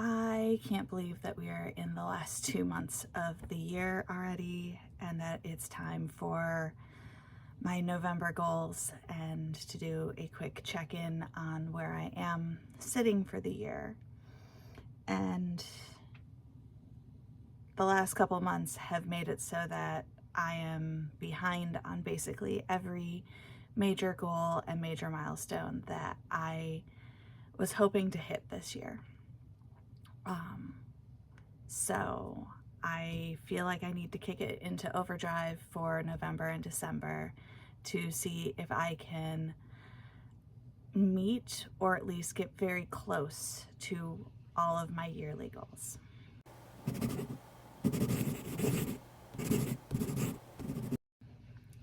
I can't believe that we are in the last 2 months of the year already and that it's time for my November goals and to do a quick check-in on where I am sitting for the year. And the last couple months have made it so that I am behind on basically every major goal and major milestone that I was hoping to hit this year. So I feel like I need to kick it into overdrive for November and December to see if I can meet or at least get very close to all of my yearly goals.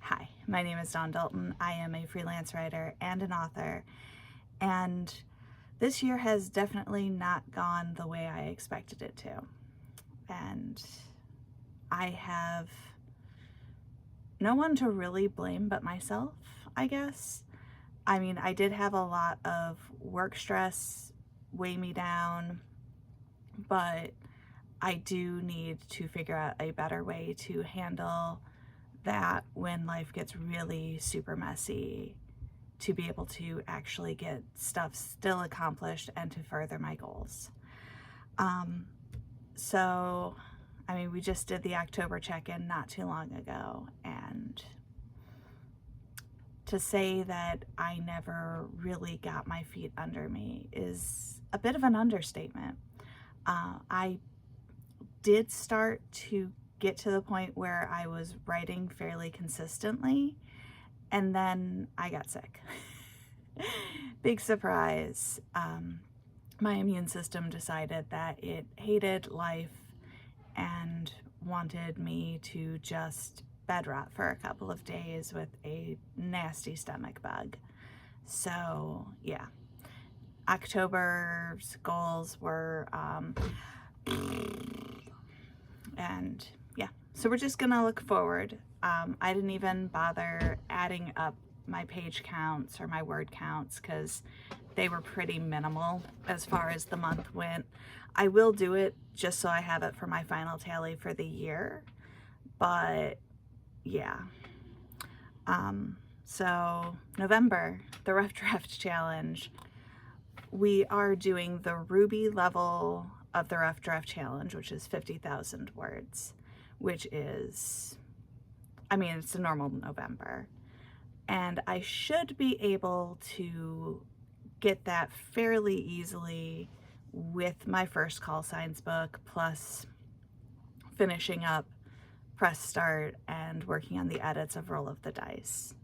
Hi, my name is Dawn Dalton. I am a freelance writer and an author, and this year has definitely not gone the way I expected it to. And I have no one to really blame but myself, I guess. I mean, I did have a lot of work stress weigh me down, but I do need to figure out a better way to handle that when life gets really super messy, to be able to actually get stuff still accomplished and to further my goals. So, I mean, we just did the October check-in not too long ago, and to say that I never really got my feet under me is a bit of an understatement. I did start to get to the point where I was writing fairly consistently, and then I got sick. Big surprise. My immune system decided that it hated life and wanted me to just bed rot for a couple of days with a nasty stomach bug. So yeah, October's goals were, and yeah, so we're just gonna look forward. I didn't even bother adding up my page counts or my word counts because they were pretty minimal as far as the month went. I will do it just so I have it for my final tally for the year, but yeah. So November, the Rough Draft Challenge. We are doing the Ruby level of the Rough Draft Challenge, which is 50,000 words, which is, I mean, it's a normal November. And I should be able to get that fairly easily with my first call signs book, plus finishing up Press Start and working on the edits of Roll of the Dice.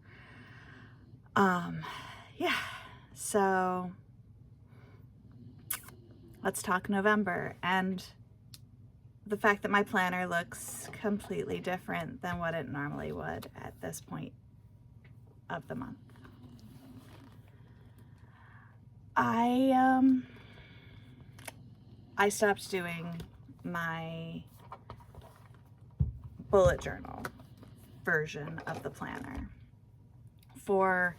Yeah, so let's talk November and the fact that my planner looks completely different than what it normally would at this point of the month. I stopped doing my bullet journal version of the planner for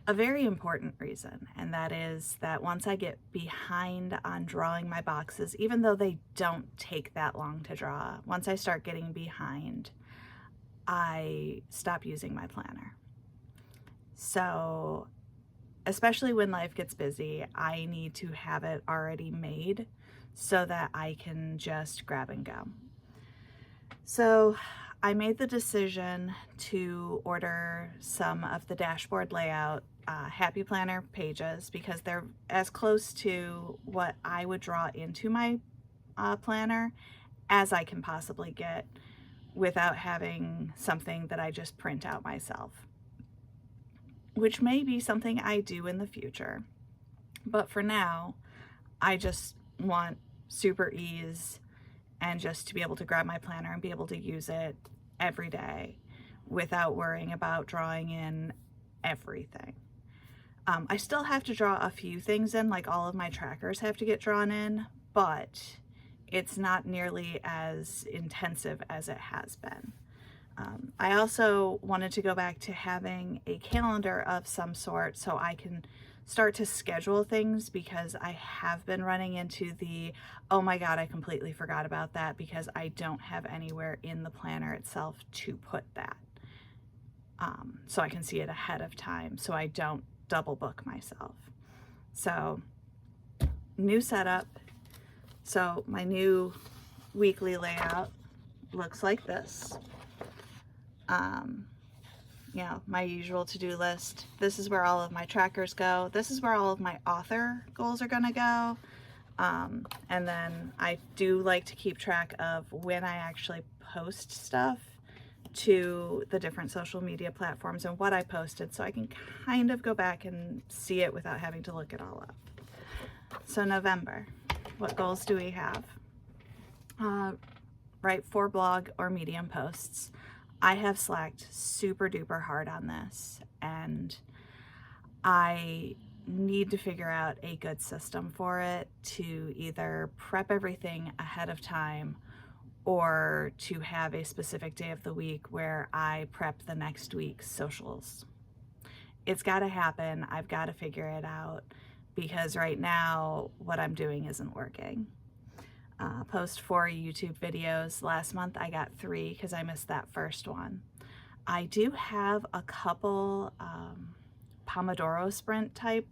a very important reason, and that is that once I get behind on drawing my boxes, even though they don't take that long to draw, once I start getting behind, I stop using my planner. So especially when life gets busy, I need to have it already made so that I can just grab and go. So I made the decision to order some of the dashboard layout Happy Planner pages because they're as close to what I would draw into my planner as I can possibly get without having something that I just print out myself, which may be something I do in the future. But for now, I just want super ease and just to be able to grab my planner and be able to use it every day without worrying about drawing in everything. I still have to draw a few things in, like all of my trackers have to get drawn in, but it's not nearly as intensive as it has been. I also wanted to go back to having a calendar of some sort so I can start to schedule things, because I have been running into the, oh my God, I completely forgot about that, because I don't have anywhere in the planner itself to put that. So I can see it ahead of time so I don't double book myself. So new setup. So my new weekly layout looks like this. You know, my usual to-do list. This is where all of my trackers go. This is where all of my author goals are gonna go. And then I do like to keep track of when I actually post stuff to the different social media platforms and what I posted, so I can kind of go back and see it without having to look it all up. So November, what goals do we have? Write 4 blog or Medium posts. I have slacked super duper hard on this, and I need to figure out a good system for it to either prep everything ahead of time or to have a specific day of the week where I prep the next week's socials. It's got to happen. I've got to figure it out, because right now what I'm doing isn't working. Post 4 YouTube videos. Last month I got 3 because I missed that first one. I do have a couple Pomodoro sprint type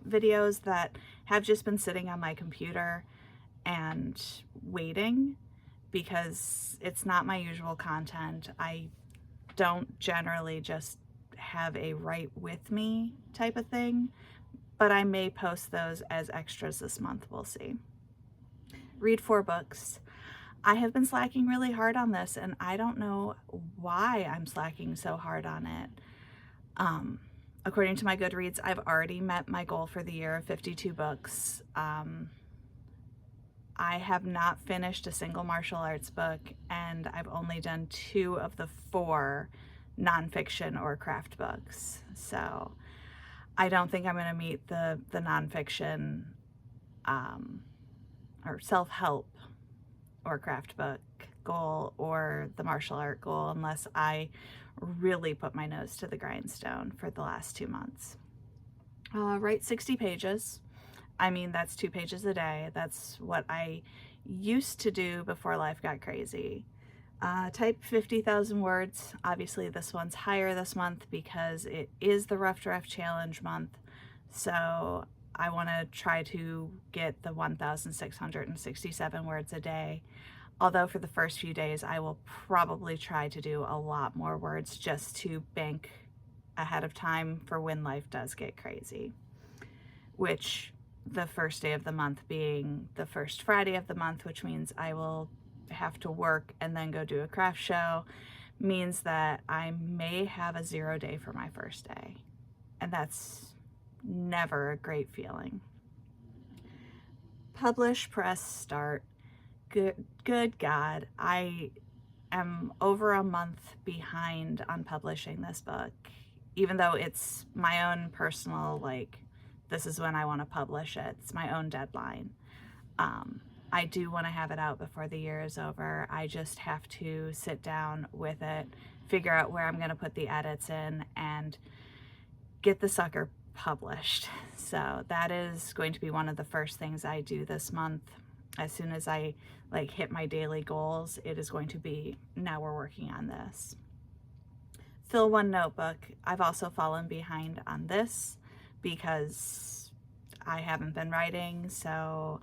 videos that have just been sitting on my computer and waiting, because it's not my usual content. I don't generally just have a write with me type of thing, but I may post those as extras this month. We'll see. Read 4 books. I have been slacking really hard on this, and I don't know why I'm slacking so hard on it. According to my Goodreads, I've already met my goal for the year of 52 books. I have not finished a single martial arts book, and I've only done 2 of the 4 nonfiction or craft books. So I don't think I'm going to meet the nonfiction or self-help or craft book goal or the martial art goal unless I really put my nose to the grindstone for the last 2 months. Write 60 pages. I mean, that's 2 pages a day. That's what I used to do before life got crazy. Type 50,000 words. Obviously this one's higher this month because it is the Rough Draft Challenge month. So I want to try to get the 1,667 words a day. Although for the first few days, I will probably try to do a lot more words just to bank ahead of time for when life does get crazy, which the first day of the month being the first Friday of the month, which means I will have to work and then go do a craft show, means that I may have a 0 day for my first day. And that's never a great feeling. Publish, press, start. Good God, I am over a month behind on publishing this book, even though it's my own personal, like, this is when I want to publish it. It's my own deadline. I do want to have it out before the year is over. I just have to sit down with it, figure out where I'm going to put the edits in, and get the sucker published. So that is going to be one of the first things I do this month. As soon as I hit my daily goals, it is going to be, now we're working on this. Fill 1 notebook. I've also fallen behind on this because I haven't been writing, so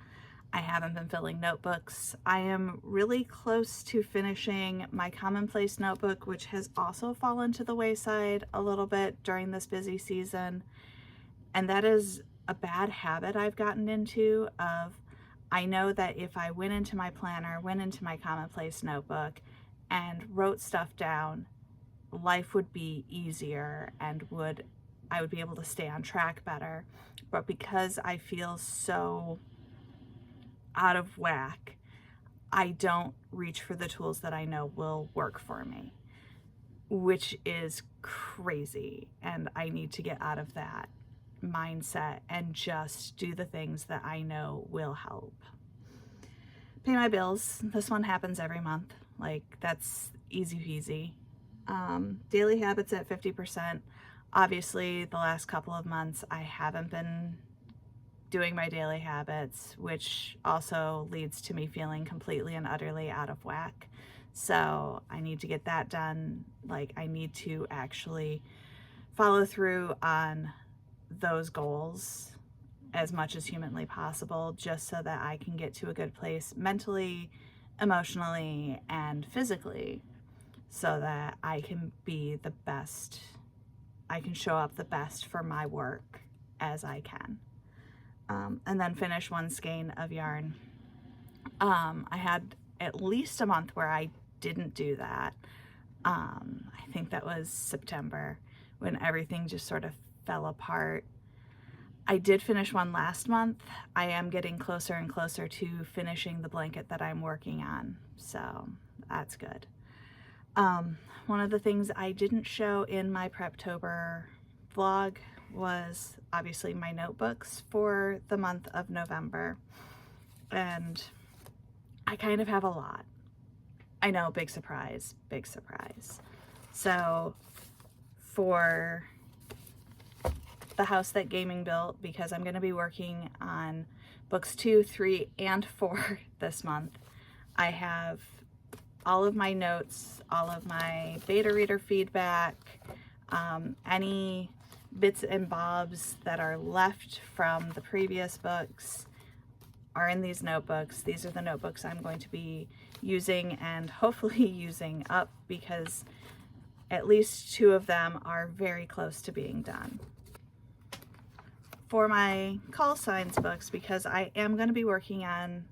I haven't been filling notebooks. I am really close to finishing my commonplace notebook, which has also fallen to the wayside a little bit during this busy season. And that is a bad habit I've gotten into of, I know that if I went into my planner, went into my commonplace notebook and wrote stuff down, life would be easier and I would be able to stay on track better. But because I feel so out of whack, I don't reach for the tools that I know will work for me, which is crazy. And I need to get out of that mindset and just do the things that I know will help. Pay my bills. This one happens every month. Like, that's easy peasy. Daily habits at 50%. Obviously, the last couple of months I haven't been doing my daily habits, which also leads to me feeling completely and utterly out of whack. So I need to get that done. Like, I need to actually follow through on those goals as much as humanly possible, just so that I can get to a good place mentally, emotionally, and physically, so that I can be the best, I can show up the best for my work as I can. And then finish one skein of yarn. I had at least a month where I didn't do that. I think that was September, when everything just sort of fell apart. I did finish one last month. I am getting closer and closer to finishing the blanket that I'm working on, so that's good. One of the things I didn't show in my Preptober vlog was obviously my notebooks for the month of November, and I kind of have a lot. I know, big surprise, big surprise. So for the house that gaming built, because I'm going to be working on books 2, 3, and 4 this month, I have all of my notes, all of my beta reader feedback, any bits and bobs that are left from the previous books are in these notebooks. These are the notebooks I'm going to be using and hopefully using up, because at least 2 of them are very close to being done. For my call signs books, because I am going to be working on,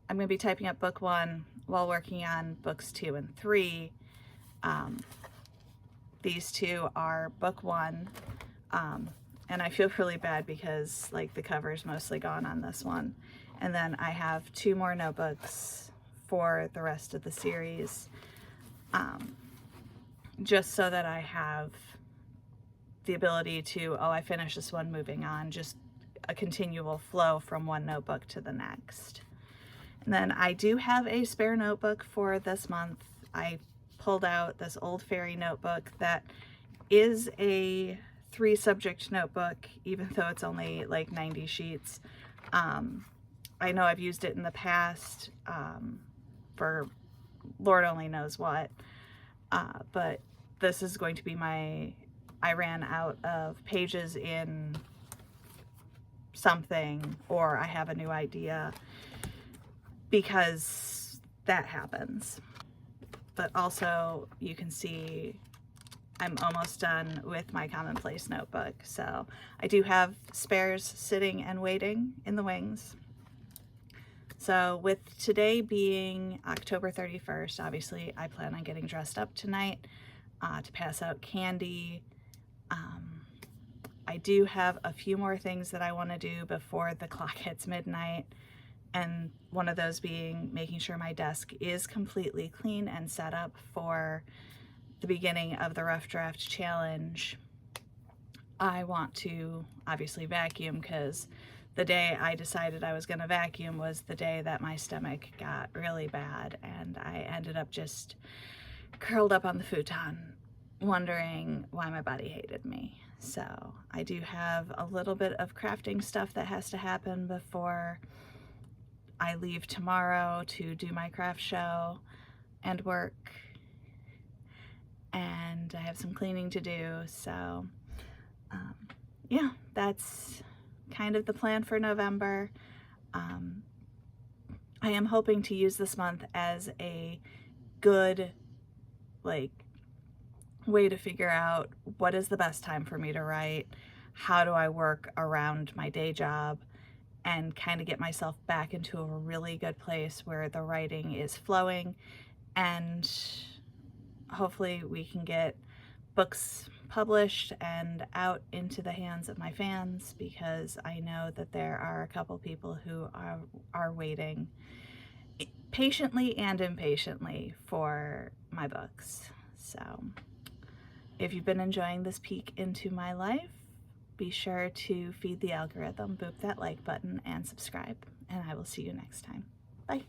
I'm going to be typing up book 1 while working on books 2 and 3. These 2 are book 1, and I feel really bad because like the cover is mostly gone on this one. And then I have 2 more notebooks for the rest of the series, just so that I have the ability to, oh, I finished this one, moving on, just a continual flow from one notebook to the next. And then I do have a spare notebook for this month. I pulled out this old fairy notebook that is a 3 subject notebook, even though it's only like 90 sheets. I know I've used it in the past for Lord only knows what, but this is going to be my, I ran out of pages in something, or I have a new idea, because that happens. But also you can see I'm almost done with my commonplace notebook, so I do have spares sitting and waiting in the wings. So with today being October 31st, obviously I plan on getting dressed up tonight to pass out candy. I do have a few more things that I want to do before the clock hits midnight, and one of those being making sure my desk is completely clean and set up for the beginning of the Rough Draft Challenge. I want to obviously vacuum, because the day I decided I was going to vacuum was the day that my stomach got really bad, and I ended up just curled up on the futon wondering why my body hated me. So I do have a little bit of crafting stuff that has to happen before I leave tomorrow to do my craft show and work, and I have some cleaning to do. So yeah, that's kind of the plan for November. I am hoping to use this month as a good way to figure out what is the best time for me to write, how do I work around my day job, and kind of get myself back into a really good place where the writing is flowing, and hopefully we can get books published and out into the hands of my fans, because I know that there are a couple people who are waiting patiently and impatiently for my books. So if you've been enjoying this peek into my life, be sure to feed the algorithm, boop that like button, and subscribe, and I will see you next time. Bye.